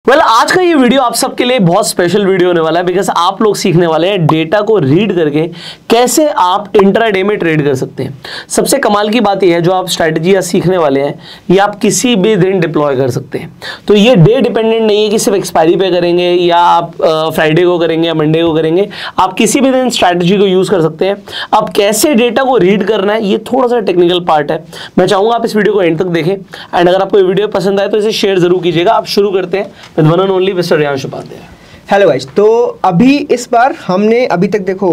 आज का ये वीडियो आप सबके लिए बहुत स्पेशल वीडियो होने वाला है बिकॉज आप लोग सीखने वाले हैं डेटा को रीड करके कैसे आप इंट्राडे में ट्रेड कर सकते हैं। सबसे कमाल की बात यह है जो आप स्ट्रैटेजी सीखने वाले हैं ये आप किसी भी दिन डिप्लॉय कर सकते हैं। तो ये डे डिपेंडेंट नहीं है कि सिर्फ एक्सपायरी पे करेंगे या आप फ्राइडे को करेंगे या मंडे को करेंगे, आप किसी भी दिन स्ट्रैटेजी को यूज कर सकते हैं। अब कैसे डेटा को रीड करना है ये थोड़ा सा टेक्निकल पार्ट है। मैं चाहूंगा आप इस वीडियो को एंड तक देखें एंड अगर आपको ये वीडियो पसंद आए तो इसे शेयर जरूर कीजिएगा। आप शुरू करते हैं with one and only mister Riyansh Upadhyay. Hello guys, तो अभी इस बार हमने अभी तक देखो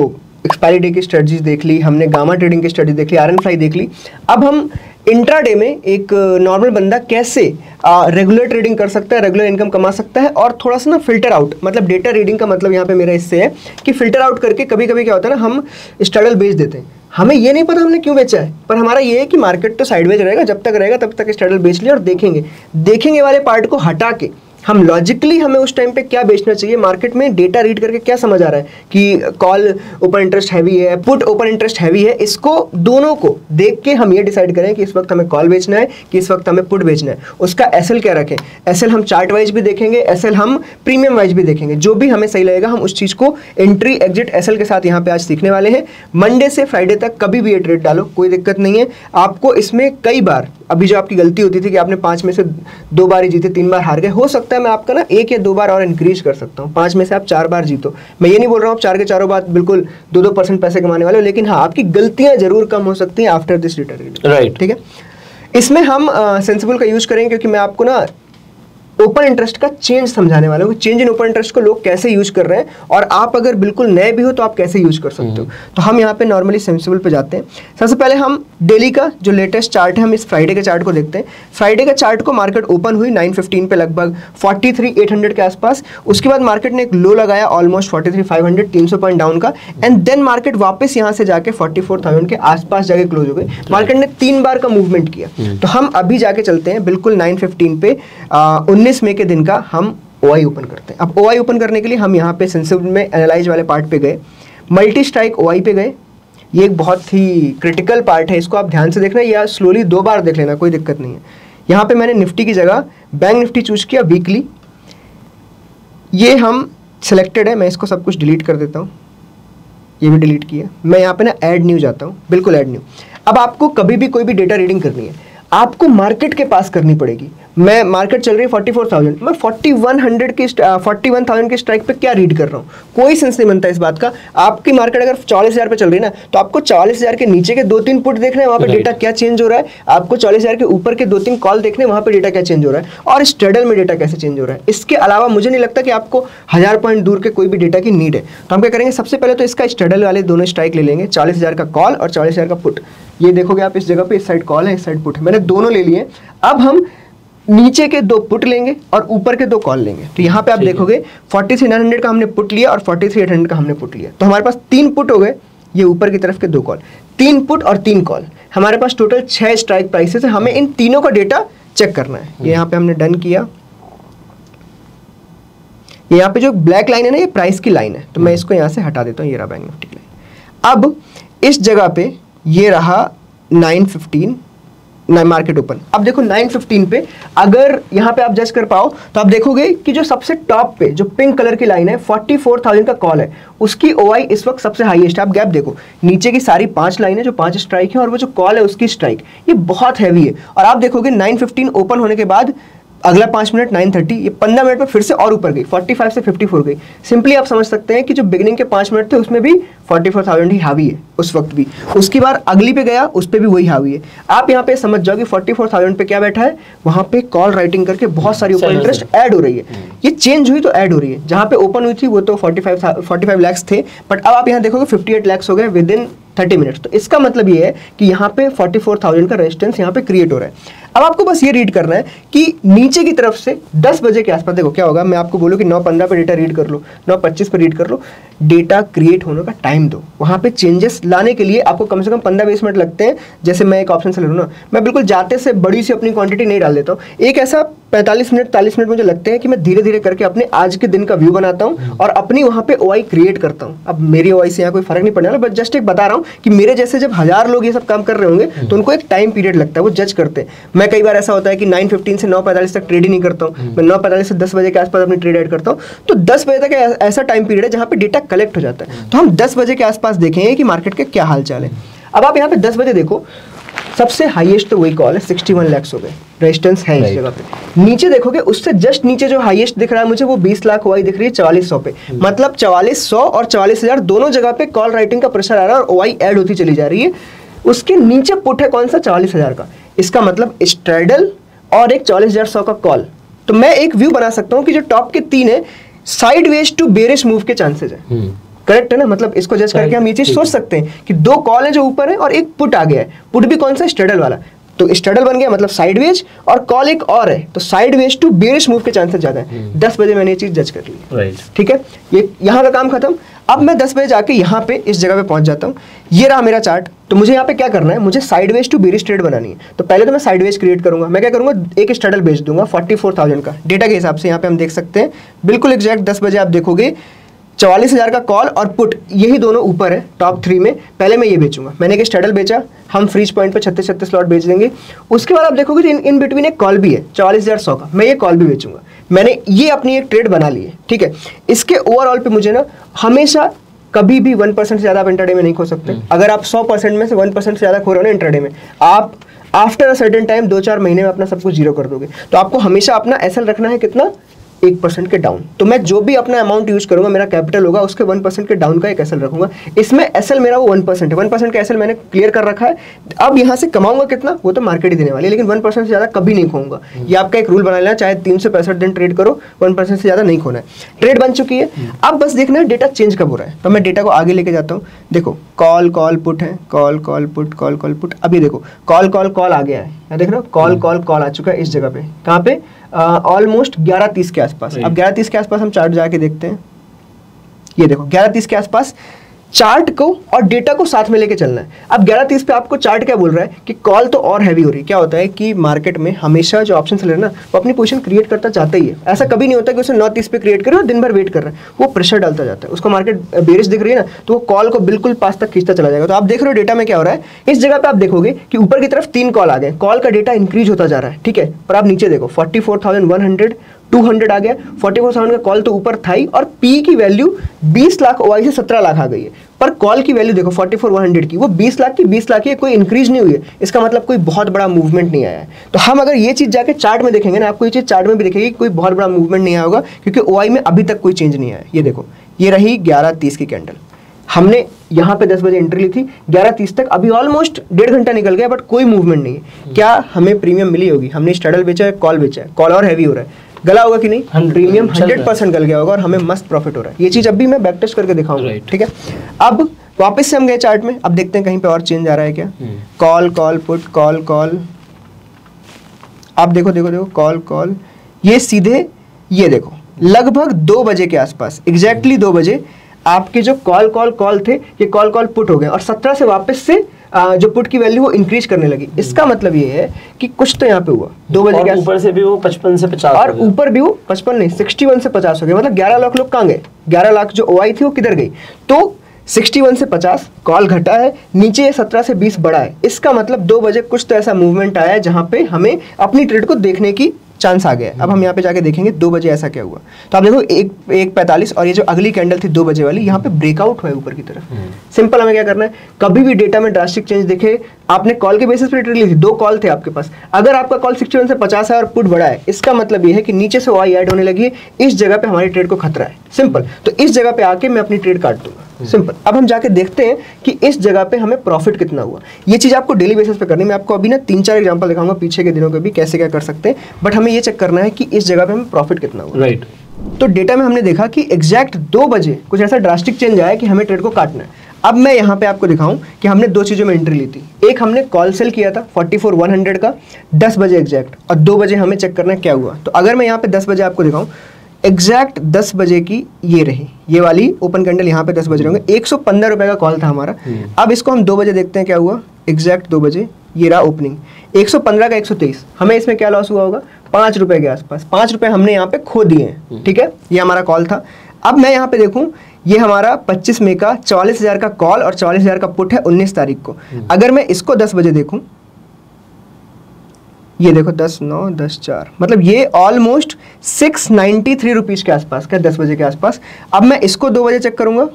एक्सपायरी डे की स्ट्रेटजीज देख ली, हमने गामा ट्रेडिंग की स्ट्रेटजी देख ली, आयरन फ्लाई देख ली। अब हम इंट्राडे में एक नॉर्मल बंदा कैसे रेगुलर ट्रेडिंग कर सकता है, रेगुलर इनकम कमा सकता है और थोड़ा सा ना फिल्टर आउट, मतलब डेटा रीडिंग का मतलब यहाँ पे मेरा इससे है कि फिल्टर आउट करके कभी कभी क्या होता है ना, हम स्ट्रगल बेच देते हैं, हमें ये नहीं पता हमने क्यों बेचा है, पर हमारा ये है कि मार्केट तो साइडवेज रहेगा, जब तक रहेगा तब तक स्ट्रगल बेच लिया और देखेंगे वाले पार्ट को हटा के हम लॉजिकली हमें उस टाइम पे क्या बेचना चाहिए, मार्केट में डेटा रीड करके क्या समझ आ रहा है कि कॉल ओपन इंटरेस्ट हैवी है, पुट ओपन इंटरेस्ट हैवी है, इसको दोनों को देख के हम ये डिसाइड करें कि इस वक्त हमें कॉल बेचना है कि इस वक्त हमें पुट बेचना है। उसका एसएल क्या रखें, एसएल हम चार्ट वाइज भी देखेंगे, एसएल हम प्रीमियम वाइज भी देखेंगे, जो भी हमें सही लगेगा हम उस चीज़ को एंट्री एग्जिट एसएल के साथ यहाँ पे आज सीखने वाले हैं। मंडे से फ्राइडे तक कभी भी ये ट्रेड डालो, कोई दिक्कत नहीं है आपको। इसमें कई बार अभी जो आपकी गलती होती थी कि आपने 5 में से 2 बार ही जीते, 3 बार हार गए, हो सकता है मैं आपका ना 1 या 2 बार और इंक्रीज कर सकता हूँ, 5 में से आप 4 बार जीतो। मैं ये नहीं बोल रहा हूँ आप 4 के चारों बार बिल्कुल 2-2% पैसे कमाने वाले हो, लेकिन हाँ आपकी गलतियां जरूर कम हो सकती हैं after this data reading, right? ठीक है, इसमें हम सेंसिबल का यूज करेंगे क्योंकि मैं आपको ना ओपन इंटरेस्ट का चेंज समझाने वाला हूँ, चेंज इन ओपन इंटरेस्ट को लोग कैसे यूज कर रहे हैं और आप अगर बिल्कुल नए भी हो तो आप कैसे यूज कर सकते हो। तो हम यहाँ पे नॉर्मली सेंसिबल पे जाते हैं। सबसे पहले हम डेली का जो लेटेस्ट चार्ट है, हम इस फ्राइडे के चार्ट को देखते हैं। फ्राइडे के चार्ट को मार्केट ओपन हुई 9:15 पे लगभग 43,800 के आसपास। उसके बाद मार्केट ने एक लो लगाया ऑलमोस्ट 43,500, 300 पॉइंट डाउन का, एंड देन मार्केट वापस यहाँ से जाके 44,000 के आसपास जाके क्लोज हो गई। मार्केट ने 3 बार का मूवमेंट किया। तो हम अभी जाके चलते हैं बिल्कुल 9:15 पे 19 मई के दिन का हम ओआई ओपन करते हैं। अब ओआई ओपन करने के लिए हम यहाँ पे सेंसिबल में एनालाइज वाले पार्ट पे गए, मल्टी स्ट्राइक ओआई पे गए। ये एक बहुत ही क्रिटिकल पार्ट है, इसको आप ध्यान से देखना या स्लोली 2 बार देख लेना, कोई दिक्कत नहीं है। यहाँ पे मैंने निफ्टी की जगह बैंक निफ्टी चूज किया वीकली। ये हम सिलेक्टेड है, मैं इसको सब कुछ डिलीट कर देता हूँ, ये भी डिलीट किया। मैं यहाँ पे ना ऐड न्यू जाता हूँ, बिल्कुल ऐड न्यू। अब आपको कभी भी कोई भी डेटा रीडिंग करनी है आपको मार्केट के पास करनी पड़ेगी। मैं मार्केट चल रही है 44,000, मैं 41,000 के स्ट्राइक पे क्या रीड कर रहा हूँ, कोई सेंस नहीं बनता इस बात का। आपकी मार्केट अगर 44,000 पे चल रही है ना, तो आपको 44,000 के नीचे के 2-3 पुट देखने हैं, वहाँ पे डेटा क्या चेंज हो रहा है। आपको 44,000 के ऊपर के 2-3 कॉल देखने, वहाँ पे डेटा क्या चेंज हो रहा है और स्ट्रेडल में डेटा कैसे चेंज हो रहा है। इसके अलावा मुझे नहीं लगता कि आपको 1000 पॉइंट दूर के कोई भी डेटा की नीड है। तो हम क्या करेंगे, सबसे पहले तो इसका स्ट्रेडल वाले दोनों स्ट्राइक ले लेंगे, 40,000 का कॉल और 40,000 का पुट। ये देखोगे आप इस जगह पे, इस साइड कॉल है, इस साइड पुट है, मैंने दोनों ले लिए। अब हम नीचे के 2 पुट लेंगे और ऊपर के 2 कॉल लेंगे। तो यहाँ पे आप देखोगे 43,900 का हमने पुट लिया और 43,800 का हमने पुट लिया। तो हमारे पास 3 पुट हो गए, ये ऊपर की तरफ के 2 कॉल, 3 पुट और 3 कॉल, हमारे पास टोटल 6 स्ट्राइक प्राइसेस है। हमें इन तीनों का डेटा चेक करना है। ये यहाँ पे हमने डन किया। यहाँ पे जो ब्लैक लाइन है ना, ये प्राइस की लाइन है, तो मैं इसको यहाँ से हटा देता हूँ, ये रहा बैंक निफ्टी की लाइन। अब इस जगह पे ये रहा 9:15 मार्केट ओपन। अब देखो 9:15 पे अगर यहाँ पे आप जज कर पाओ तो आप देखोगे कि जो सबसे टॉप पे जो पिंक कलर की लाइन है 44,000 का कॉल है, उसकी ओआई इस वक्त सबसे हाईएस्ट है। आप गैप देखो, नीचे की सारी 5 लाइन है जो 5 स्ट्राइक है और वो जो कॉल है उसकी स्ट्राइक ये बहुत हैवी है। और आप देखोगे 9:15 ओपन होने के बाद अगला 5 मिनट 9:30, ये 15 मिनट में फिर से और ऊपर गई, 45 से 54 गई। सिंपली आप समझ सकते हैं कि जो बिगिनिंग के 5 मिनट थे उसमें भी 44,000 ही हावी है उस वक्त भी। उसकी बार अगली पे गया, उस पर भी वही हावी है। आप यहाँ पे समझ जाओ कि 44,000 पे क्या बैठा है, वहाँ पे कॉल राइटिंग करके बहुत सारी ओपन इंटरेस्ट ऐड हो रही है। ये चेंज हुई तो ऐड हो रही है। जहाँ पे ओपन हुई थी वो तो 45 लाख थे, बट अब आप यहाँ देखोगे 58 लाख हो गए विद इन 30 मिनट्स। तो इसका मतलब ये है कि यहाँ पे 44,000 का रेजिस्टेंस यहाँ पे क्रिएट हो रहा है। अब आपको बस ये रीड करना है कि नीचे की तरफ से 10 बजे के आसपास देखो क्या होगा। मैं आपको बोलूँ कि 9:15 पे डेटा रीड कर लो, 9:25 पे रीड कर लो, डेटा क्रिएट होने का टाइम दो। वहाँ पे चेंजेस लाने के लिए आपको कम से कम 15-20 मिनट लगते हैं। जैसे मैं एक ऑप्शन से ले लूँ ना, मैं बिल्कुल जाते से बड़ी सी अपनी क्वांटिटी नहीं डाल देता हूँ। एक ऐसा 45 मिनट 40 मिनट मुझे लगते हैं कि मैं धीरे धीरे करके अपने आज के दिन का व्यू बनाता हूँ और अपनी वहाँ पे ओआई क्रिएट करता हूँ। अब मेरी ओआई से यहाँ कोई फर्क नहीं पड़ने वाला, बट जस्ट एक बता रहा हूँ कि मेरे जैसे जब 1000 लोग ये सब काम कर रहे होंगे तो उनको एक टाइम पीरियड लगता है, वो जज करते हैं। मैं कई बार ऐसा होता है कि 9:15 से 9:45 तक ट्रेड ही नहीं करता हूँ, मैं 9:45 से 10 बजे के आसपास अपनी ट्रेड ऐड करता हूँ। तो 10 बजे तक ऐसा टाइम पीरियड है जहाँ पे डेटा कलेक्ट हो जाता है। तो हम 10 बजे के आसपास देखेंगे कि मार्केट के क्या हाल चाल है। अब आप यहाँ पे 10 बजे देखो, सबसे हाईएस्ट तो वही कॉल है, 61 लाख हो गए, रेजिस्टेंस है इस जगह पे। नीचे देखोगे उससे जस्ट नीचे जो हाईएस्ट दिख रहा है मुझे, वो 20 लाख ओआई दिख रही है 4400 पे। मतलब 4400 और 44,000 दोनों जगह पे कॉल राइटिंग का प्रेशर आ रहा है और ओआई ऐड होती चली जा रही है। उसके नीचे पुट है कौन सा, 44,000 का। इसका मतलब स्ट्रैडल और एक 44,100 का कॉल। तो मैं एक व्यू बना सकता हूँ कि जो टॉप के 3 है साइडवेज टू बेरिश मूव के चांसेस है। करेक्ट है ना, मतलब इसको जज करके हम ये चीज सोच सकते हैं कि 2 कॉल है जो ऊपर है और एक पुट आ गया है। पुट भी कौन सा, स्ट्रैडल वाला। तो स्ट्रैडल बन गया मतलब साइडवेज, और कॉल एक और है तो साइडवेज टू बेरिश मूव के चांसेस ज्यादा है। 10 बजे मैंने ये चीज जज कर ली, ठीक है। ये यहाँ का काम खत्म। अब मैं 10 बजे जाके यहाँ पे इस जगह पे पहुंच जाता हूँ। ये रहा मेरा चार्ट। तो मुझे यहाँ पे क्या करना है, मुझे साइडवेज टू बेरिश ट्रेड बनानी है। तो पहले तो मैं साइडवेज क्रिएट करूंगा। मैं क्या करूंगा, एक स्ट्रैडल बेच दूंगा 44,000 का। डेटा के हिसाब से यहाँ पे हम देख सकते हैं बिल्कुल एग्जैक्ट 10 बजे आप देखोगे 44,000 का कॉल और पुट, यही दोनों ऊपर है टॉप 3 में। पहले मैं ये बेचूंगा, मैंने एक स्ट्रैडल बेचा, हम फ्रीज पॉइंट पे 36 लॉट बेच देंगे। उसके बाद आप देखोगे इन बिटवीन एक कॉल भी है 44,100 का, मैं ये कॉल भी बेचूंगा। मैंने ये अपनी एक ट्रेड बना ली है, ठीक है। इसके ओवरऑल पे मुझे ना हमेशा कभी भी 1% से ज़्यादा आप इंट्राडे में नहीं खो सकते। अगर आप 100% में से 1% से ज़्यादा खो रहे हो ना इंट्राडे में, आप आफ्टर अ सर्टेन टाइम 2-4 महीने में अपना सब कुछ जीरो कर दोगे। तो आपको हमेशा अपना एसएल रखना है कितना, 1% के डाउन। तो मैं जो भी अपना अमाउंट यूज करूंगा, मेरा कैपिटल होगा, उसके 1% के डाउन का एक एसएल रखूंगा। इसमें एसएल मेरा वो 1% है, 1% का एसएल मैंने क्लियर कर रखा है। अब यहाँ से कमाऊंगा कितना, वो तो मार्केट ही देने वाली है, लेकिन 1% से ज़्यादा कभी नहीं खोऊंगा। ये आपका एक रूल बना लेना, चाहे 365 दिन ट्रेड करो, 1% से ज़्यादा नहीं खोना है। ट्रेड बन चुकी है, अब बस देखना है डेटा चेंज कब हो रहा है। तो मैं डेटा को आगे लेके जाता हूँ। देखो कॉल कॉल पुट है, call call put, call call put. अब ये देखो कॉल कॉल कॉल आ गया है, यहाँ देख रहे हो, कॉल कॉल कॉल आ चुका है इस जगह पे। कहाँ पे, ऑलमोस्ट 11:30 के आसपास। अब 11:30 के आसपास हम चार्ट जाके देखते हैं। ये देखो 11:30 के आसपास चार्ट को और डेटा को साथ में लेके चलना है। अब 11:30 पे आपको चार्ट क्या बोल रहा है कि कॉल तो और हैवी हो रही है। क्या होता है कि मार्केट में हमेशा जो ऑप्शन सेलर है ना, वो अपनी पोजीशन क्रिएट करता चाहता ही है। ऐसा कभी नहीं होता कि उसे 9:30 पे क्रिएट करे और दिन भर वेट कर रहा है। वो प्रेशर डालता जाता है, उसको मार्केट बेरिश दिख रही है ना, तो वो कॉल को बिल्कुल पास तक खींचता चला जाएगा। तो आप देख रहे हो डेटा में क्या हो रहा है, इस जगह पे आप देखोगे कि ऊपर की तरफ 3 कॉल आ गए, कॉल का डेटा इंक्रीज होता जा रहा है, ठीक है। पर आप नीचे देखो 44,100 200 आ गया, 44,000 का कॉल तो ऊपर था ही, और पी की वैल्यू 20 लाख ओआई से 17 लाख आ गई है। पर कॉल की वैल्यू देखो 44,100 की, वो 20 लाख की 20 लाख की, कोई इंक्रीज नहीं हुई है। इसका मतलब कोई बहुत बड़ा मूवमेंट नहीं आया है। तो हम अगर ये चीज जाके चार्ट में देखेंगे ना, आपको ये चीज चार्ट में भी दिखेगी, कोई बहुत बड़ा मूवमेंट नहीं आया होगा, क्योंकि ओआई में अभी तक कोई चेंज नहीं आया। ये देखो, ये रही 11:30 की कैंडल, हमने यहाँ पे 10 बजे एंट्री ली थी, 11:30 तक अभी ऑलमोस्ट 1.5 घंटा निकल गया, बट कोई मूवमेंट नहीं है। क्या हमें प्रीमियम मिली होगी? हमने स्ट्रैडल बेचा है, कॉल बेचा है, कॉल और हैवी हो रहा है, गला होगा कि नहीं? प्रीमियम 100% गल गया होगा और हमें मस्त प्रॉफिट हो रहा है। ये चीज अभी मैं बैक टेस्ट करके दिखाऊंगा, ठीक है। अब वापस से हम गए चार्ट में, अब देखते हैं कहीं पे और चेंज आ रहा है क्या। Call call put, call call, आप देखो देखो देखो कॉल कॉल, ये सीधे ये देखो लगभग 2 बजे के आसपास, एग्जैक्टली 2 बजे आपके जो कॉल कॉल कॉल थे, ये कॉल कॉल पुट हो गए और 17 से वापस से जो पुट की वैल्यू वो इंक्रीज करने लगी। इसका मतलब ये है कि कुछ तो यहाँ पे हुआ 2 बजे के ऊपर से भी वो 55 से 50 और ऊपर भी वो 55 नहीं 61 से 50 हो गया। मतलब 11 लाख लोग कहाँ गए? 11 लाख जो ओआई थी वो किधर गई? तो 61 से 50 कॉल घटा है, नीचे 17 से 20 बढ़ा है। इसका मतलब 2 बजे कुछ तो ऐसा मूवमेंट आया है जहां पे हमें अपनी ट्रेड को देखने की चांस आ गया। अब हम यहाँ पे जाके देखेंगे 2 बजे ऐसा क्या हुआ। तो आप देखो 1:45 और ये जो अगली कैंडल थी 2 बजे वाली, यहाँ पे ब्रेकआउट हुआ है ऊपर की तरफ। सिंपल हमें क्या करना है, कभी भी डेटा में ड्रास्टिक चेंज दिखे, आपने कॉल के बेसिस पे ट्रेड ली थी, 2 कॉल थे आपके पास, अगर आपका कॉल 61 से 50 है और पुट बढ़ा है, इसका मतलब ये है कि नीचे से ओआई ऐड होने लगी है, इस जगह पे हमारी ट्रेड को खतरा है। सिंपल। तो इस जगह पे आके मैं अपनी ट्रेड काट दूंगा। सिंपल। अब हम जाके देखते हैं कि इस जगह पे हमें प्रॉफिट कितना हुआ। ये चीज आपको डेली बेसिस पे करनी है। मैं आपको अभी ना 3-4 एग्जांपल दिखाऊंगा पीछे के दिनों के भी, कैसे क्या कर सकते हैं, बट हमें ये चेक करना है कि इस जगह पे हमें प्रॉफिट कितना हुआ। राइट। तो डेटा में हमने देखा कि एग्जैक्ट 2 बजे कुछ ऐसा ड्रास्टिक चेंज आया कि हमें ट्रेड को काटना है। अब मैं यहाँ पे आपको दिखाऊं कि हमने 2 चीजों में एंट्री ली थी। एक हमने कॉल सेल किया था 44,100 का 10 बजे एग्जैक्ट, और 2 बजे हमें चेक करना है क्या हुआ। तो अगर मैं यहाँ पे 10 बजे आपको दिखाऊं, एग्जैक्ट 10 बजे की ये रही, ये वाली ओपन कैंडल यहाँ पे 10 बजे होंगे, 115 रुपए का कॉल था हमारा। अब इसको हम 2 बजे देखते हैं क्या हुआ। एग्जैक्ट 2 बजे ये रहा ओपनिंग, 115 का 123, हमें इसमें क्या लॉस हुआ होगा? 5 रुपए के आसपास, 5 रुपए हमने यहाँ पे खो दिए हैं, ठीक है, ये हमारा कॉल था। अब मैं यहाँ पे देखूं, ये हमारा 25 मई का 44,000 का कॉल और 44,000 का पुट है 19 तारीख को। अगर मैं इसको 10 बजे देखूं, ये देखो 10, 9, 10, 4, मतलब ये ऑलमोस्ट 693 रुपीज के आसपास का, 10 बजे के आसपास। अब मैं इसको 2 बजे चेक करूंगा,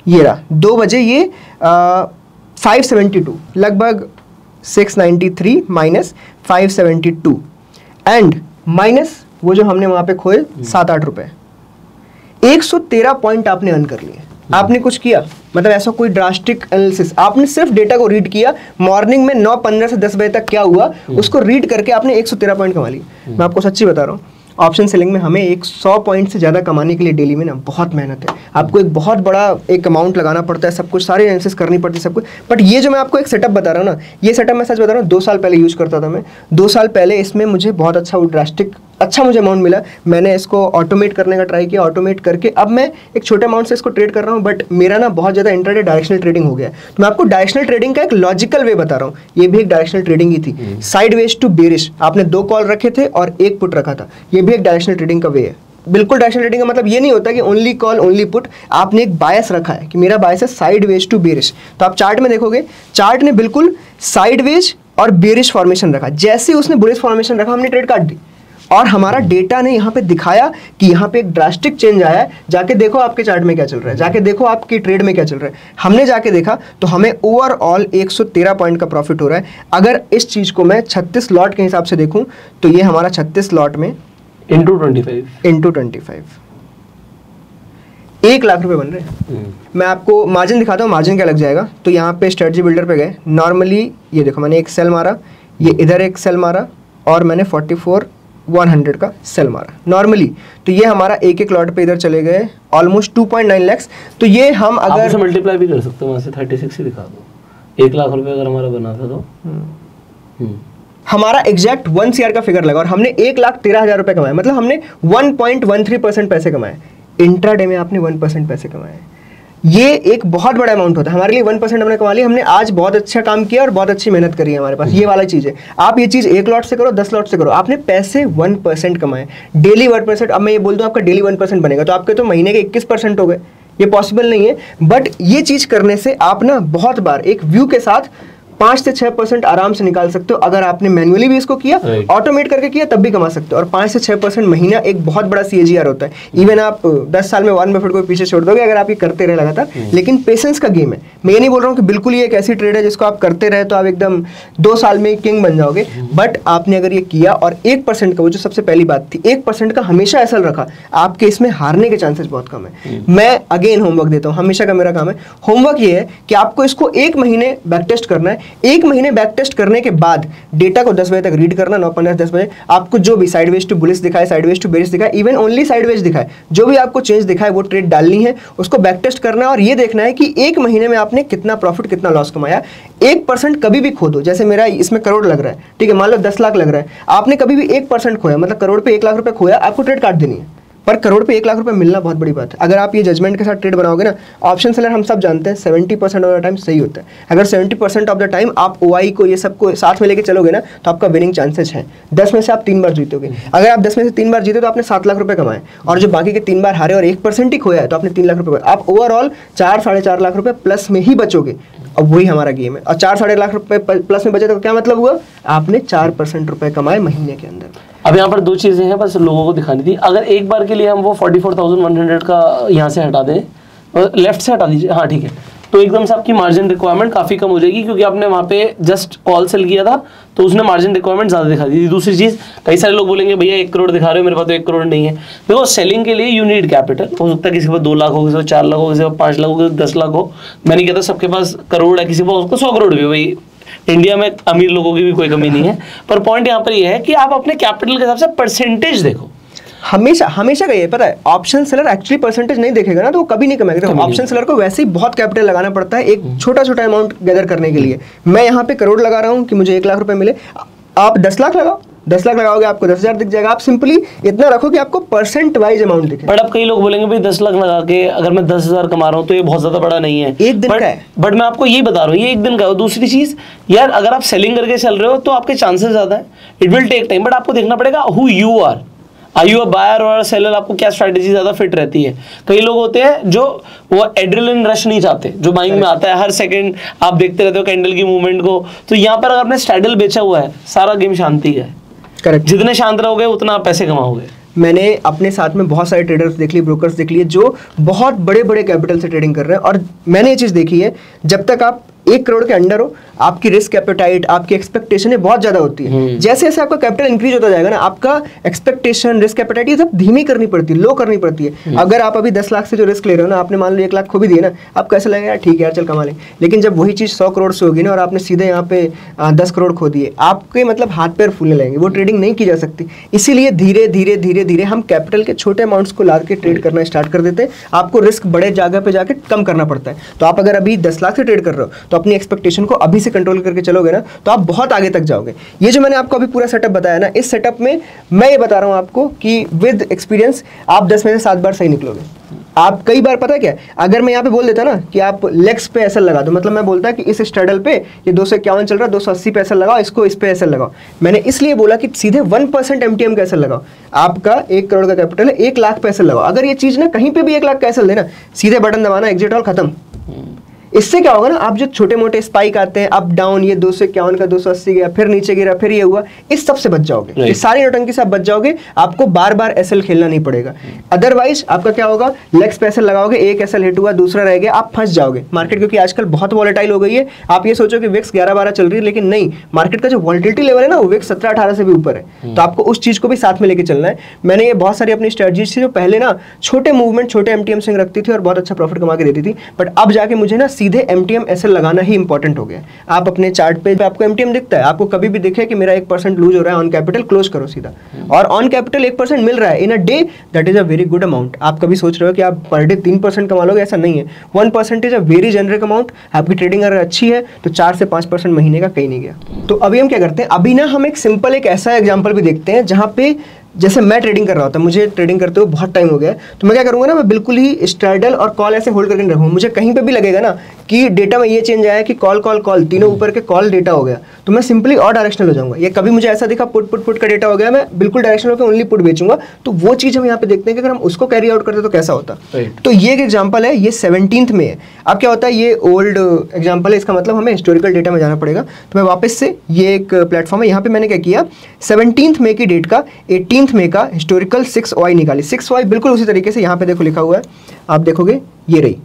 ये रहा 2 बजे, ये 572, लगभग 693 माइनस 572 एंड माइनस वो जो हमने वहां पे खोए 7-8 रुपए, 113 पॉइंट आपने अर्न कर लिए। आपने कुछ किया, मतलब ऐसा कोई ड्रास्टिक एनालिसिस, आपने सिर्फ डेटा को रीड किया, मॉर्निंग में 9:15 से 10 बजे तक क्या हुआ उसको रीड करके आपने 113 पॉइंट कमा लिए। मैं आपको सच्ची बता रहा हूँ, ऑप्शन सेलिंग में हमें 100 पॉइंट से ज़्यादा कमाने के लिए डेली में ना बहुत मेहनत है। आपको एक बहुत बड़ा एक अमाउंट लगाना पड़ता है, सब कुछ, सारी एनालिसिस करनी पड़ती है, सब कुछ। बट ये जो मैं आपको एक सेटअप बता रहा हूँ ना, ये सेटअप मैं सच बता रहा हूँ 2 साल पहले यूज़ करता था मैं। 2 साल पहले इसमें मुझे बहुत अच्छा ड्रास्टिक अच्छा मुझे अमाउंट मिला। मैंने इसको ऑटोमेट करने का ट्राई किया, ऑटोमेट करके अब मैं एक छोटे अमाउंट से इसको ट्रेड कर रहा हूँ। बट मेरा ना बहुत ज़्यादा इंट्राडे डायरेक्शनल ट्रेडिंग हो गया है। तो मैं आपको डायरेक्शनल ट्रेडिंग का एक लॉजिकल वे बता रहा हूँ। ये भी एक डायरेक्शनल ट्रेडिंग ही थी, साइडवेज टू बेरिश। आपने 2 कॉल रखे थे और 1 पुट रखा था, ये भी एक डायरेक्शनल ट्रेडिंग का वे है। बिल्कुल डायरेक्शनल ट्रेडिंग का मतलब ये नहीं होता कि ओनली कॉल ओनली पुट। आपने एक बायस रखा है कि मेरा बायस है साइडवेज टू बेरिश। तो आप चार्ट में देखोगे, चार्ट ने बिल्कुल साइडवेज और बेरिश फॉर्मेशन रखा। जैसे उसने बुलिश फॉर्मेशन रखा, हमने ट्रेड काट दी और हमारा डेटा ने यहाँ पे दिखाया कि यहाँ पे एक ड्रास्टिक चेंज आया है। जाके देखो आपके चार्ट में क्या चल रहा है, जाके देखो आपकी ट्रेड में क्या चल रहा है। हमने जाके देखा तो हमें ओवरऑल 113 पॉइंट का प्रॉफिट हो रहा है। अगर इस चीज को मैं 36 लॉट के हिसाब से देखूं तो ये हमारा 36 लॉट में इंटू 25 1 लाख रुपए बन रहे हैं। मैं आपको मार्जिन दिखाता हूँ, मार्जिन क्या लग जाएगा। तो यहाँ पे स्ट्रेटजी बिल्डर पे गए, नॉर्मली ये देखो मैंने एक सेल मारा, ये इधर एक सेल मारा और मैंने 44,100 का सेल मारा नॉर्मली। तो ये हमारा एक लॉट पे इधर चले गए ऑलमोस्ट 2.9 लाख। तो ये हम अगर मल्टीप्लाई भी कर सकते हो, वहां से 36 ही दिखा दो। 1 लाख रुपए अगर हमारा बना था तो हमारा एग्जैक्ट 1 CR का फिगर लगा और हमने 1,13,000 रुपए कमाए। मतलब हमने 1.13% पैसे कमाए। इंट्राडे में आपने 1% पैसे कमाए, ये एक बहुत बड़ा अमाउंट होता है हमारे लिए। 1% हमने कमा लिया। हमने आज बहुत अच्छा काम किया और बहुत अच्छी मेहनत करी है हमारे पास, ये वाला चीज़ है। आप ये चीज़ 1 लॉट से करो, 10 लॉट से करो, आपने पैसे 1% कमाए, डेली 1%। अब मैं ये बोल दूं आपका डेली 1% बनेगा तो आपके तो महीने के 21% हो गए। ये पॉसिबल नहीं है। बट ये चीज़ करने से आप ना बहुत बार एक व्यू के साथ 5 से 6% आराम से निकाल सकते हो। अगर आपने मैन्युअली भी इसको किया, ऑटोमेट करके किया, तब भी कमा सकते हो। और 5 से 6% महीना एक बहुत बड़ा CAGR होता है। इवन आप 10 साल में वॉरेन बफेट को पीछे छोड़ दोगे अगर आप ये करते रहे लगातार। लेकिन पेशेंस का गेम है। मैं ये नहीं बोल रहा हूँ कि बिल्कुल ये एक ऐसी ट्रेड है जिसको आप करते रहे तो आप एकदम 2 साल में किंग बन जाओगे। बट आपने अगर ये किया और 1% का, वो जो सबसे पहली बात थी, 1% का हमेशा ऐसा रखा, आपके इसमें हारने के चांसेस बहुत कम है। मैं अगेन होमवर्क देता हूँ, हमेशा का मेरा काम है। होमवर्क ये है कि आपको इसको 1 महीने बैक टेस्ट करना है। 1 महीने बैक टेस्ट करने के बाद डेटा को 10 बजे तक रीड करना, 9:15 10 बजे आपको जो भी साइडवेज टू बुलिश दिखाए, साइडवेज टू बेरिश दिखाए, इवन ओनली साइडवेज दिखाए, जो भी आपको चेंज दिखाए वो ट्रेड डालनी है, उसको बैक टेस्ट करना है और ये देखना है कि 1 महीने में आपने कितना प्रॉफिट कितना लॉस कमाया। 1% कभी भी खो दो, जैसे मेरा इसमें करोड़ लग रहा है, ठीक है, मान लो 10 लाख लग रहा है, आपने कभी भी 1% खोया, मतलब करोड़ पे 1 लाख रुपए खोया, आपको ट्रेड काट देनी है। पर करोड़ पे 1 लाख रुपए मिलना बहुत बड़ी बात है। अगर आप ये जजमेंट के साथ ट्रेड बनाओगे ना, ऑप्शन सेलर हम सब जानते हैं 70% ऑफ द टाइम सही होता है। अगर 70% ऑफ द टाइम आप OI को ये सबको साथ में लेके चलोगे ना तो आपका विनिंग चांसेस हैं। 10 में से आप 3 बार जीतोगे। अगर आप 10 में से 3 बार जीते तो आपने 7 लाख रुपए कमाए, और जो बाकी के 3 बार हारे और 1% ही खोया है तो आपने 3 लाख रुपए। आप ओवरऑल 4-4.5 लाख रुपए प्लस में ही बचोगे। अब वही हमारा गेम है। और 4-4.5 लाख रुपए प्लस में बचे तो क्या मतलब हुआ, आपने 4% रुपए कमाए महीने के अंदर। अब यहाँ पर 2 चीज़ें हैं बस लोगों को दिखानी थी। अगर एक बार के लिए हम वो 44,100 का यहाँ से हटा दें, लेफ्ट से हटा दीजिए, हाँ ठीक है, तो एकदम से आपकी मार्जिन रिक्वायरमेंट काफ़ी कम हो जाएगी, क्योंकि आपने वहाँ पे जस्ट कॉल सेल किया था तो उसने मार्जिन रिक्वायरमेंट ज़्यादा दिखा दी थी। दूसरी चीज़, कई सारे लोग बोलेंगे भैया 1 करोड़ दिखा रहे हो, मेरे पास तो 1 करोड़ नहीं है। देखो सेलिंग के लिए यू नीड कैपिटल। हो सकता है किसी के पास 2 लाख हो, किसी के पास 4 लाख हो, किसी के पास 5 लाख हो, किसी के पास 10 लाख हो। मैं नहीं कहता सबके पास करोड़ है, किसी के पास उसको 100 करोड़ भी हो। भाई इंडिया में अमीर लोगों की भी कोई कमी नहीं है। पर पॉइंट यहाँ पर यह है कि आप अपने कैपिटल के हिसाब से परसेंटेज देखो। हमेशा का ये पता है, ऑप्शन सेलर एक्चुअली परसेंटेज नहीं देखेगा ना तो वो कभी नहीं कमाएगा। तो ऑप्शन सेलर को वैसे ही बहुत कैपिटल लगाना पड़ता है एक छोटा छोटा अमाउंट गैदर करने के लिए। मैं यहाँ पे करोड़ लगा रहा हूँ कि मुझे 1 लाख रुपए मिले, आप 10 लाख लगाओ, 10 लाख लगाओगे आपको 10,000 दिख जाएगा। आप सिंपली इतना रखो कि आपको परसेंट वाइज अमाउंट दिखे। बट अब कई लोग बोलेंगे भाई 10 लाख लगा के अगर मैं 10,000 कमा रहा हूँ तो ये बहुत ज्यादा बड़ा नहीं है, एक दिन का है। बट मैं आपको ये बता रहा हूँ ये एक दिन का है। दूसरी चीज यार, अगर आप सेलिंग करके चल रहे हो तो आपके चांसेस ज्यादा है, it will take time, but आपको देखना पड़ेगा who you are you a buyer और सेलर, आपको क्या स्ट्रैटेजी ज्यादा फिट रहती है। कई लोग होते हैं जो वो एड्रेनलिन रश नहीं चाहते, जो माइंड में आता है हर सेकंड आप देखते रहते हो कैंडल की मूवमेंट को। तो यहाँ पर अगर आपने स्ट्रैडल बेचा हुआ है, सारा गेम शांति का है। करेक्ट, जितने शांत रहोगे उतना आप पैसे कमाओगे। मैंने अपने साथ में बहुत सारे ट्रेडर्स देख लिए, ब्रोकर्स देख लिए जो बहुत बड़े बड़े कैपिटल से ट्रेडिंग कर रहे हैं, और मैंने ये चीज़ देखी है जब तक आप 1 करोड़ के अंडर हो, आपकी रिस्क एपेटाइट, आपकी एक्सपेक्टेशन बहुत ज्यादा होती है। जैसे जैसे आपका कैपिटल इंक्रीज होता जाएगा ना, आपका एक्सपेक्टेशन, रिस्क एपेटाइट ये सब धीमी करनी पड़ती है, लो करनी पड़ती है। अगर आप अभी 10 लाख से जो रिस्क ले रहे हो ना, आपने मान लो 1 लाख खो भी दिए ना, आपको ऐसा लगेगा ठीक है यार चल कमा लें। लेकिन जब वही चीज़ 100 करोड़ से होगी ना और आपने सीधे यहाँ पे 10 करोड़ खो दिए, आपके मतलब हाथ पैर फूलने लगेंगे, वो ट्रेडिंग नहीं की जा सकती। इसीलिए धीरे धीरे धीरे धीरे हम कैपिटल के छोटे अमाउंट्स को ला के ट्रेड करना स्टार्ट कर देते हैं। आपको रिस्क बड़े जगह पे जाके कम करना पड़ता है। तो आप अगर अभी 10 लाख से ट्रेड कर रहे हो तो अपनी एक्सपेक्टेशन को अभी से कंट्रोल करके चलोगे ना, तो आप बहुत आगे तक जाओगे। ये जो मैंने आपको अभी पूरा सेटअप बताया ना, इस सेटअप में मैं ये बता रहा हूँ आपको कि विद एक्सपीरियंस आप 10 में से 7 बार सही निकलोगे। आप कई बार पता है क्या, अगर मैं यहाँ पे बोल देता ना कि आप लेग्स पे एसएल लगा दो, मतलब मैं बोलता कि इस स्ट्रैडल पे ये 251 चल रहा है, 280 पे एसएल लगाओ, इसको इस पे एसएल लगाओ। मैंने इसलिए बोला कि सीधे 1% एमटीएम का एसएल लगाओ। आपका 1 करोड़ का कैपिटल है, 1 लाख पे एसएल लगाओ। अगर ये चीज ना कहीं पे भी 1 लाख का एसएल देना, सीधे बटन दबाना, एग्जिट ऑल, खत्म। इससे क्या होगा ना, आप जो छोटे मोटे स्पाइक आते हैं अप डाउन, ये 251 का 280 गया, फिर नीचे गिरा, फिर ये हुआ, इस सब से बच जाओगे। ये सारी नौटंकी से आप बच जाओगे, आपको बार बार एसएल खेलना नहीं पड़ेगा। अदरवाइज आपका क्या होगा, लेग्स पे एसएल लगाओगे, एक एसएल हिट हुआ, दूसरा रह गया, आप फंस जाओगे। मार्केट क्योंकि आजकल बहुत वॉलेटाइल हो गई है। आप ये सोचो कि विक्स 11-12 चल रही है, लेकिन नहीं, मार्केट का जो वॉलेटिलिटी लेवल है ना, वो विक्स 17-18 से भी ऊपर है। तो आपको उस चीज को भी साथ में लेके चलना है। मैंने ये बहुत सारी अपनी स्ट्रेटजीज थी जो पहले ना छोटे मूवमेंट, छोटे एमटीएम स्विंग रखती थी और बहुत अच्छा प्रॉफिट कमा के देती थी, बट अब जाके मुझे ना सीधे एमटीएम एसएल लगाना ही इंपॉर्टेंट हो गया। आप अपने चार्ट पे आपको एमटीएम दिखता है, आपको कभी भी दिखे कि मेरा 1% लूज हो रहा है ऑन कैपिटल, क्लोज करो सीधा। और ऑन कैपिटल 1% मिल रहा है in a day, that is a very good amount. आप कभी सोच रहे हो कि आप पर डे 3% कमा लोगे, ऐसा नहीं है। 1% is a very generic amount. आपकी ट्रेडिंग अगर अच्छी है तो 4 से 5% महीने का कहीं नहीं गया। तो अभी हम क्या करते हैं, अभी ना हम एक सिंपल एक ऐसा एग्जाम्पल भी देखते हैं जहाँ पे जैसे मैं ट्रेडिंग कर रहा होता, मुझे ट्रेडिंग करते हुए बहुत टाइम हो गया, तो मैं क्या करूंगा ना, मैं बिल्कुल ही स्ट्रैडल और कॉल ऐसे होल्ड करके नहीं रखूंगा। मुझे कहीं पे भी लगेगा ना कि डेटा में ये चेंज आया कि कॉल कॉल कॉल, तीनों ऊपर के कॉल डेटा हो गया, तो मैं सिंपली और डायरेक्शनल हो जाऊंगा। ये कभी मुझे ऐसा दिखा पुट पुट पुट का डेटा हो गया, मैं बिल्कुल डायरेक्शनल होकर ओनली पुट बेचूंगा। तो वो चीज़ हम यहाँ पे देखते हैं कि अगर हम उसको कैरी आउट करते तो कैसा होता। तो ये एक एग्जाम्पल है, ये 17th में है। अब क्या होता है, ये ओल्ड एग्जाम्पल है, इसका मतलब हमें हिस्टोरिकल डेटा में जाना पड़ेगा। तो मैं वापस से, ये एक प्लेटफॉर्म है, यहाँ पे मैंने क्या किया, 17th मई की डेट का 18th मई का हिस्टोरिकल 6Y निकाली। 6Y बिल्कुल उसी तरीके से यहाँ पे देखो लिखा हुआ है, आप देखोगे ये रही।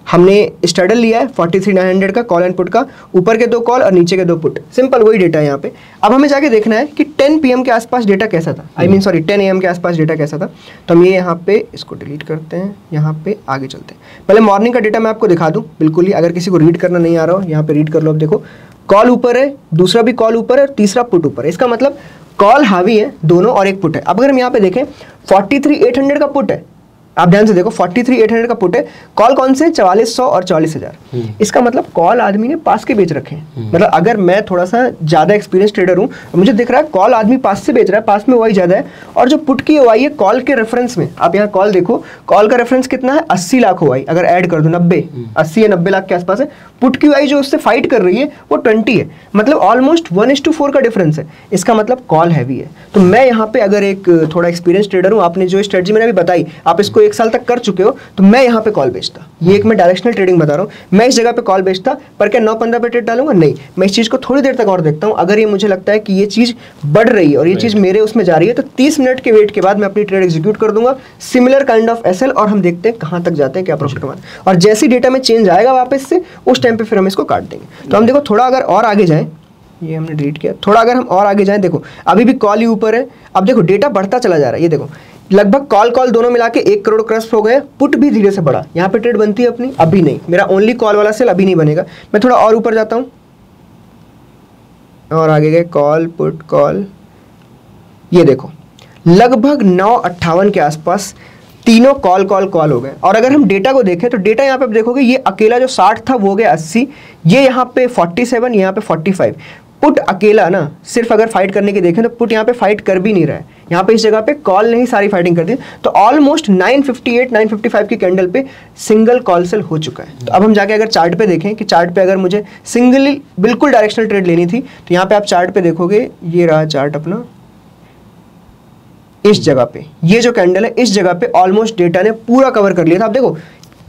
हमने स्ट्रैडल लिया है 43,900 का कॉल एंड पुट का, ऊपर के 2 कॉल और नीचे के 2 पुट, सिंपल वही डेटा है यहाँ पे। अब हमें जाके देखना है कि 10 PM के आसपास डेटा कैसा था, 10 AM के आसपास डेटा कैसा था। तो हम ये यहाँ पे इसको डिलीट करते हैं, यहाँ पे आगे चलते हैं। पहले मॉर्निंग का डेटा मैं आपको दिखा दूँ बिल्कुल ही, अगर किसी को रीड करना नहीं आ रहा हो यहाँ पे रीड कर लो। अब देखो कॉल ऊपर है, दूसरा भी कॉल ऊपर है और तीसरा पुट ऊपर है। इसका मतलब कॉल हावी है दोनों और एक पुट है। अब अगर हम यहाँ पे देखें 43,800 का पुट है, आप ध्यान से देखो 43,800 का पुट है, कॉल कौन से 4400 और 44,000। इसका मतलब कॉल आदमी ने पास के बेच रखे हैं। मतलब अगर मैं थोड़ा सा ज्यादा एक्सपीरियंस ट्रेडर हूँ, मुझे दिख रहा है कॉल आदमी पास से बेच रहा है, पास में वाई ज्यादा है, और जो पुट की वाई है कॉल के रेफरेंस में, आप यहाँ कॉल देखो, कॉल का रेफरेंस कितना है 80 लाख वाई, अगर ऐड कर दो 80 या 90 लाख के आसपास है। पुट की वाई जो उससे फाइट कर रही है वो 20 है, मतलब ऑलमोस्ट 1:4 का डिफरेंस है। इसका मतलब कॉल हैवी है। तो मैं यहाँ पे अगर एक थोड़ा एक्सपीरियंस ट्रेडर हूँ, आपने जो स्ट्रेटजी मैंने अभी बताई, आप इसको 1 साल तक कर चुके हो, तो मैं यहाँ पे कॉल बेचता। ये एक मैं डायरेक्शनल ट्रेडिंग बता रहा हूँ, मैं इस जगह पे कॉल बेचता, पर क्या 9-15 पे ट्रेड डालूंगा? नहीं, मैं इस चीज को थोड़ी देर तक और देखता हूँ। अगर ये मुझे लगता है कि ये चीज बढ़ रही है और ये चीज मेरे उसमें जा रही है, तो 30 मिनट के वेट के बाद मैं अपनी ट्रेड एग्जीक्यूट कर दूंगा, सिमिलर काइंड ऑफ एसएल, और हम देखते हैं कहाँ तक जाते हैं, क्या प्रॉफिट कमाते हैं। और जैसी डेटा में चेंज आएगा वापस से, उस टाइम पे फिर हम इसको काट देंगे। तो हम देखो थोड़ा अगर और आगे जाएं, ये हमने डिलीट किया, थोड़ा अगर हम और आगे जाएं, देखो अभी भी कॉल ही ऊपर है। अब देखो डेटा बढ़ता चला जा रहा है, ये देखो लगभग कॉल दोनों मिला के 1 करोड़ क्रॉस हो गए। पुट भी धीरे से बढ़ा, यहाँ पे ट्रेड बनती है अपनी, अभी नहीं, मेरा ओनली कॉल वाला सेल अभी नहीं बनेगा। मैं थोड़ा और ऊपर जाता हूँ और आगे गए कॉल पुट कॉल, ये देखो लगभग 9:58 के आसपास तीनों कॉल हो गए। और अगर हम डेटा को देखें तो डेटा यहाँ पे देखोगे, ये अकेला जो 60 था वो हो गया 80, ये यहाँ पे 47, यहाँ पे 45। पुट अकेला ना सिर्फ अगर फाइट करने की देखें तो पुट यहाँ पे फाइट कर भी नहीं रहा है, यहाँ पे इस जगह पे कॉल ने ही सारी फाइटिंग कर दी। तो ऑलमोस्ट 958 955 की कैंडल पे सिंगल कॉल सेल हो चुका है। तो अब हम जाके अगर चार्ट पे देखें कि चार्ट पे अगर मुझे सिंगल बिल्कुल डायरेक्शनल ट्रेड लेनी थी तो यहाँ पे आप चार्ट पे देखोगे, ये रहा चार्ट अपना, इस जगह पे ये जो कैंडल है इस जगह पे ऑलमोस्ट डेटा ने पूरा कवर कर लिया था। आप देखो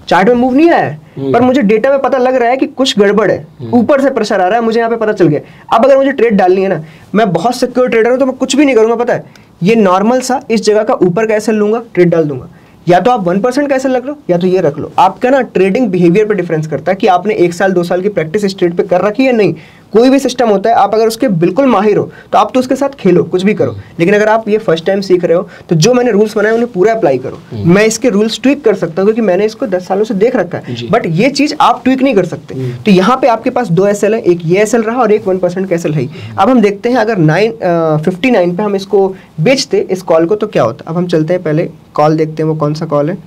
चार्ट में मूव नहीं आया है पर मुझे डेटा में पता लग रहा है कि कुछ गड़बड़ है, ऊपर से प्रेशर आ रहा है, मुझे यहाँ पे पता चल गया। अब अगर मुझे ट्रेड डालनी है ना, मैं बहुत सिक्योर ट्रेडर हूँ तो मैं कुछ भी नहीं करूंगा, पता है ये नॉर्मल सा इस जगह का ऊपर का एसएल लूंगा, ट्रेड डाल दूंगा। या तो आप 1% का एसएल रख लो या तो ये रख लो। आपका ना ट्रेडिंग बिहेवियर पे डिफरेंस करता है कि आपने 1 साल 2 साल की प्रैक्टिस इस ट्रेड पे कर रखी है नहीं। कोई भी सिस्टम होता है, आप अगर उसके बिल्कुल माहिर हो तो आप तो उसके साथ खेलो, कुछ भी करो, लेकिन अगर आप ये फर्स्ट टाइम सीख रहे हो तो जो मैंने रूल्स बनाए उन्हें पूरा अप्लाई करो। मैं इसके रूल्स ट्विक कर सकता हूँ क्योंकि मैंने इसको 10 सालों से देख रखा है, बट ये चीज आप ट्विक नहीं कर सकते। तो यहाँ पे आपके पास 2 एसएल है, एक ये एसएल रहा और एक 1% का एसएल है। अब हम देखते हैं अगर 959 पे हम इसको बेचते इस कॉल को तो क्या होता। अब हम चलते हैं पहले कॉल देखते हैं, वो कौन सा कॉल है,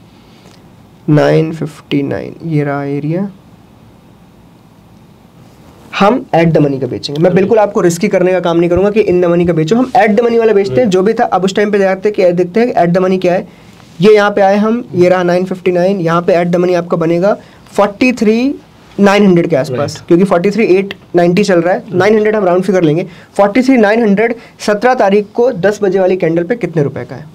959, ये रहा एरिया। हम एट द मनी का बेचेंगे। मैं बिल्कुल आपको रिस्की करने का काम नहीं करूंगा कि इन द मनी का बेचो, हम एट द मनी वाला बेचते हैं जो भी था। अब उस टाइम पे देखते हैं एट द मनी क्या है। ये यहाँ पे आए हम, ये रहा 959, यहाँ पे एट द मनी आपका बनेगा 43,900 के आसपास, क्योंकि 43,890 चल रहा है, 900 हम राउंड फिगर लेंगे। 43,900 17 तारीख को 10 बजे वाली कैंडल पे कितने रुपए का है।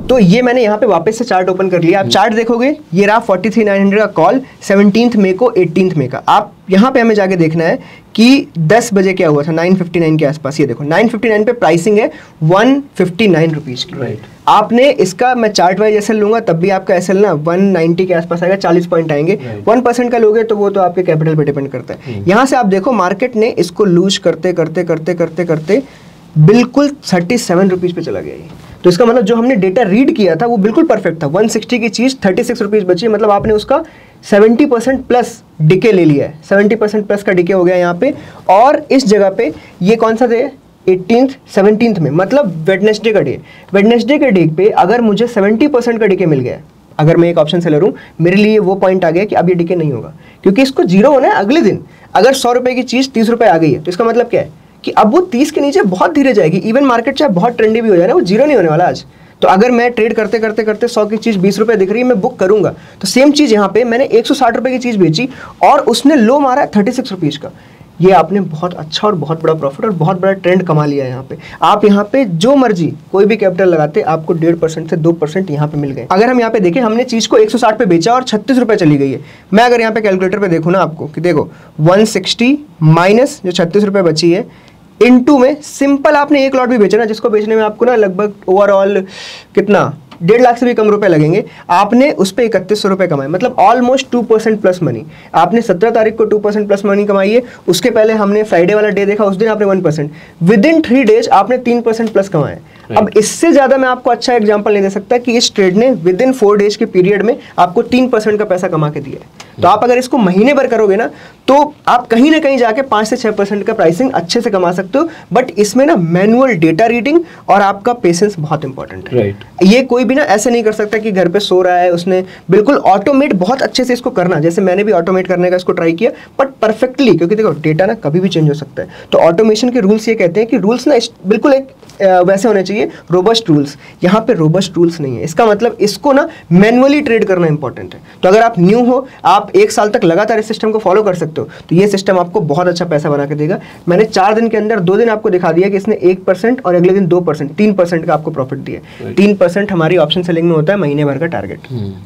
तो ये मैंने यहाँ पे वापस से चार्ट ओपन कर लिया। आप चार्ट देखोगे, ये रहा 43,900 का कॉल 17 मई को 18 मई का। आप यहाँ पे हमें जाके देखना है कि 10 बजे क्या हुआ था 959 के आसपास। ये देखो 959 पे प्राइसिंग है 159 रुपीज की। आपने इसका मैं चार्ट वाइज एसएल लूंगा तब भी आपका एसएल ना 190 के आसपास आएगा, 40 पॉइंट आएंगे। 1% का लोगे तो वो तो आपके कैपिटल पे डिपेंड करता है। यहाँ से आप देखो मार्केट ने इसको लूज करते करते करते करते करते बिल्कुल 37 रुपीज पे चला गया ये। तो इसका मतलब जो हमने डेटा रीड किया था वो बिल्कुल परफेक्ट था। 160 की चीज 36 रुपीज बची, मतलब आपने उसका 70% प्लस डिके ले लिया है। 70% प्लस का डिके हो गया यहाँ पे। और इस जगह पे ये कौन सा डे, 18th 17th में, मतलब वेडनेसडे का डे। वेडनेसडे के डे पे अगर मुझे 70% का डिके मिल गया, अगर मैं एक ऑप्शन सेलर हूँ, मेरे लिए वो पॉइंट आ गया कि अब ये डिके नहीं होगा, क्योंकि इसको जीरो होना है अगले दिन। अगर 100 रुपए की चीज 30 रुपए आ गई है तो इसका मतलब क्या है कि अब वो 30 के नीचे बहुत धीरे जाएगी। इवन मार्केट चाहे बहुत ट्रेंडी भी हो जाए ना, वो जीरो नहीं होने वाला आज। तो अगर मैं ट्रेड करते करते करते 100 की चीज 20 रुपए दिख रही है, मैं बुक करूंगा। तो सेम चीज यहाँ पे मैंने 160 रुपए की चीज बेची और उसने लो मारा 36 रुपीज का। ये आपने बहुत अच्छा और बहुत बड़ा प्रॉफिट और बहुत बड़ा ट्रेंड कमा लिया यहाँ पे। आप यहाँ पे जो मर्जी कोई भी कैपिटल लगाते आपको 1.5% से 2% यहाँ पे मिल गए। अगर हम यहाँ पे देखें, हमने चीज को 160 पे बेचा और 36 रुपए चली गई है। मैं अगर यहाँ पे कैलकुलेटर पे देखूँ ना आपको कि देखो 160 माइनस जो 36 रुपए बची है इनटू में, सिंपल आपने एक लॉट भी बेचा ना, जिसको बेचने में आपको ना लगभग ओवरऑल कितना 1.5 लाख से भी कम रुपए लगेंगे, आपने उस पर 3100 रुपए कमाए, मतलब ऑलमोस्ट 2% प्लस मनी। आपने 17 तारीख को 2% प्लस मनी कमाई है। उसके पहले हमने फ्राइडे वाला डे देखा, उस दिन आपने 1%। विद इन 3 डेज आपने 3% प्लस कमाए। अब इससे ज्यादा मैं आपको अच्छा एग्जांपल नहीं दे सकता कि इस ट्रेड ने विद इन 4 डेज के पीरियड में आपको 3% का पैसा कमा के दिया है। तो आप अगर इसको महीने भर करोगे ना तो आप कहीं ना कहीं जाके 5 से 6% का प्राइसिंग अच्छे से कमा सकते हो। बट इसमें ना मैनुअल डेटा रीडिंग और आपका पेशेंस बहुत इंपॉर्टेंट है। ये कोई भी ना ऐसे नहीं कर सकता कि घर पे सो रहा है उसने, बिल्कुल ऑटोमेट बहुत अच्छे से इसको करना। जैसे मैंने भी ऑटोमेट करने का इसको ट्राई किया बट परफेक्टली, क्योंकि देखो डेटा ना कभी भी चेंज हो सकता है। तो ऑटोमेशन के रूल्स ये कहते हैं कि रूल्स ना बिल्कुल एक वैसे होने चाहिए रोबस्ट रूल्स। यहाँ पे रोबस्ट रूल्स नहीं है, इसका मतलब इसको ना मैनुअली ट्रेड करना इंपॉर्टेंट है। तो अगर आप न्यू हो, आप 1 साल तक लगातार इस सिस्टम को फॉलो कर सकते हो तो ये सिस्टम आपको बहुत अच्छा पैसा बना के देगा। मैंने 4 दिन के अंदर 2 दिन आपको दिखा दिया कि इसने 1% और अगले दिन 2%, 3% का आपको प्रॉफिट दिया। 3% हमारी ऑप्शन सेलिंग में होता है महीने भर का टारगेट,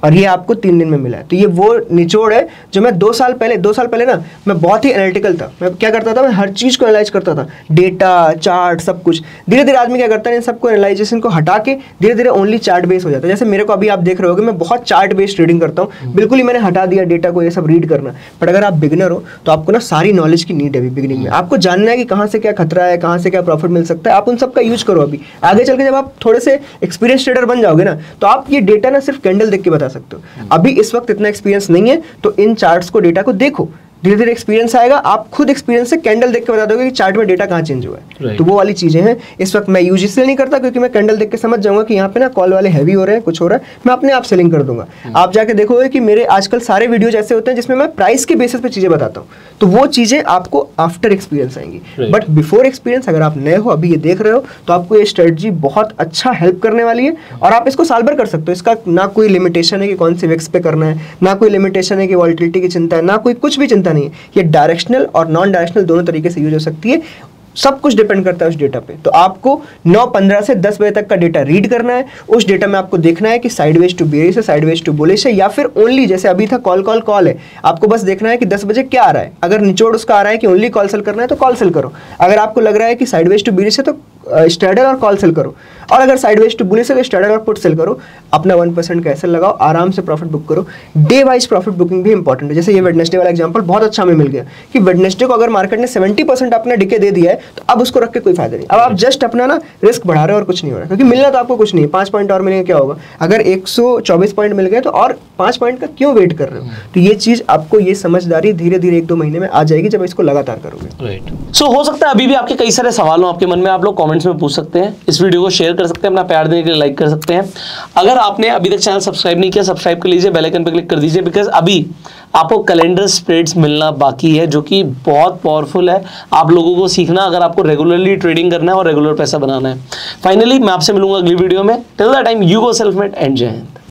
और ये आपको 3 दिन में मिला है। तो ये वो निचोड़ है जो मैं 2 साल पहले ना मैं बहुत ही एनालिटिकल था। मैं क्या करता था, मैं हर चीज को एनालाइज करता था, डेटा चार्ट सब कुछ। धीरे धीरे आदमी क्या करता है, इन सबको एनालाइजेशन को हटा के धीरे धीरे ओनली चार्ट बेस हो जाता है। जैसे मेरे को अभी आप देख रहे हो कि मैं बहुत चार्ट बेस्ड ट्रेडिंग करता हूँ, बिल्कुल ही मैंने हटा दिया डेटा को ये सब रीड करना। बट अगर आप बिगिनर हो तो आपको ना सारी नॉलेज की नीड है अभी बिगिनिंग में। आपको जानना है कि कहाँ से क्या खतरा है, कहाँ से क्या प्रॉफिट मिल सकता है। आप उन सब का यूज करो। अभी आगे चल के जब आप थोड़े से एक्सपीरियंस ट्रेडर बन जाओगे ना तो आप ये डेटा ना सिर्फ कैंडल देख के बता सकते हो। अभी इस वक्त इतना एक्सपीरियंस नहीं है तो इन चार्ट्स को, डेटा को देखो, धीरे धीरे एक्सपीरियंस आएगा, आप खुद एक्सपीरियंस से कैंडल देख के बता दोगे कि चार्ट में डेटा कहाँ चेंज हुआ है। Right. तो वो वाली चीजें हैं। इस वक्त मैं यूज इसलिए नहीं करता क्योंकि मैं कैंडल देख के समझ जाऊंगा कि यहाँ पे ना कॉल वाले हैवी हो रहे हैं, कुछ हो रहा है, मैं अपने आप सेलिंग कर दूंगा। आप जाके देखोगे कि मेरे आजकल सारे वीडियोज ऐसे होते हैं जिसमें मैं प्राइस के बेसिस पे चीजें बताता हूँ, तो वो चीजें आपको आफ्टर एक्सपीरियंस आएंगी। Right. बट बिफोर एक्सपीरियंस अगर आप नए हो, अभी ये देख रहे हो, तो आपको ये स्ट्रेटजी बहुत अच्छा हेल्प करने वाली है और आप इसको साल भर कर सकते हो। इसका ना कोई लिमिटेशन है कि कौन से वेक्स पे करना है, ना कोई लिमिटेशन है कि वॉल्टिलिटी की चिंता है, ना कोई कुछ भी चिंता नहीं है। ये डायरेक्शनल और नॉन डायरेक्शनल दोनों तरीके से यूज हो सकती है। सब कुछ डिपेंड करता है उस डेटा पे। तो आपको 9:15 से 10 बजे तक का डेटा रीड करना है। उस डेटा में आपको देखना है कि साइडवेज टू बेयरिश है, साइडवेज टू बुलिश है, या फिर ओनली जैसे अभी था कॉल है। आपको बस देखना है कि 10 बजे क्या आ रहा है। अगर निचोड़ उसका आ रहा है कि ओनली कॉल सेल करना है तो कॉल सेल करो। अगर आपको लग रहा है कि साइडवेज टू बेयरिश है तो स्ट्रैडल और कॉल सेल करो, और अगर साइडवेज टू बुलिश है तो स्ट्रैडल और पुट सेल करो। अपना 1% का एसएल लगाओ, आराम से प्रॉफिट बुक करो। डे वाइज प्रॉफिट बुकिंग भी इंपॉर्टेंट है। जैसे ये वेडनेसडे वाला एग्जांपल बहुत अच्छा हमें मिल गया कि वेडनेसडे को अगर मार्केट ने 70% अपना डिके दे दिया है तो अब उसको रख के कोई फायदा नहीं। अब आप जस्ट अपना ना रिस्क बढ़ा रहे हो और कुछ नहीं हो रहा, क्योंकि मिलना तो आपको कुछ नहीं है। 5 पॉइंट और मिलेंगे क्या होगा? अगर 124 पॉइंट मिल गए तो और 5 पॉइंट का क्यों वेट कर रहे हो? तो ये चीज आपको, ये समझदारी धीरे धीरे 1-2 महीने में आ जाएगी जब इसको लगातार करोगे। राइट। सो हो सकता है अभी भी आपके कई सारे सवाल हो आपके मन में, आप लोग कमेंट्स में पूछ सकते हैं। इस वीडियो को शेयर कर सकते हैं, अपना प्यार देने के लिए लाइक कर सकते हैं। अगर आपने अभी तक चैनल सब्सक्राइब नहीं किया, सब्सक्राइब कर लीजिए, बेल आइकन पर क्लिक कर दीजिए, बिकॉज अभी आपको कैलेंडर स्प्रेड्स मिलना बाकी है जो कि बहुत पावरफुल है आप लोगों को सीखना, अगर आपको रेगुलरली ट्रेडिंग करना है और रेगुलर पैसा बनाना है। फाइनली मैं आपसे मिलूंगा अगली वीडियो में। Till that time you go self made and जय हिंद।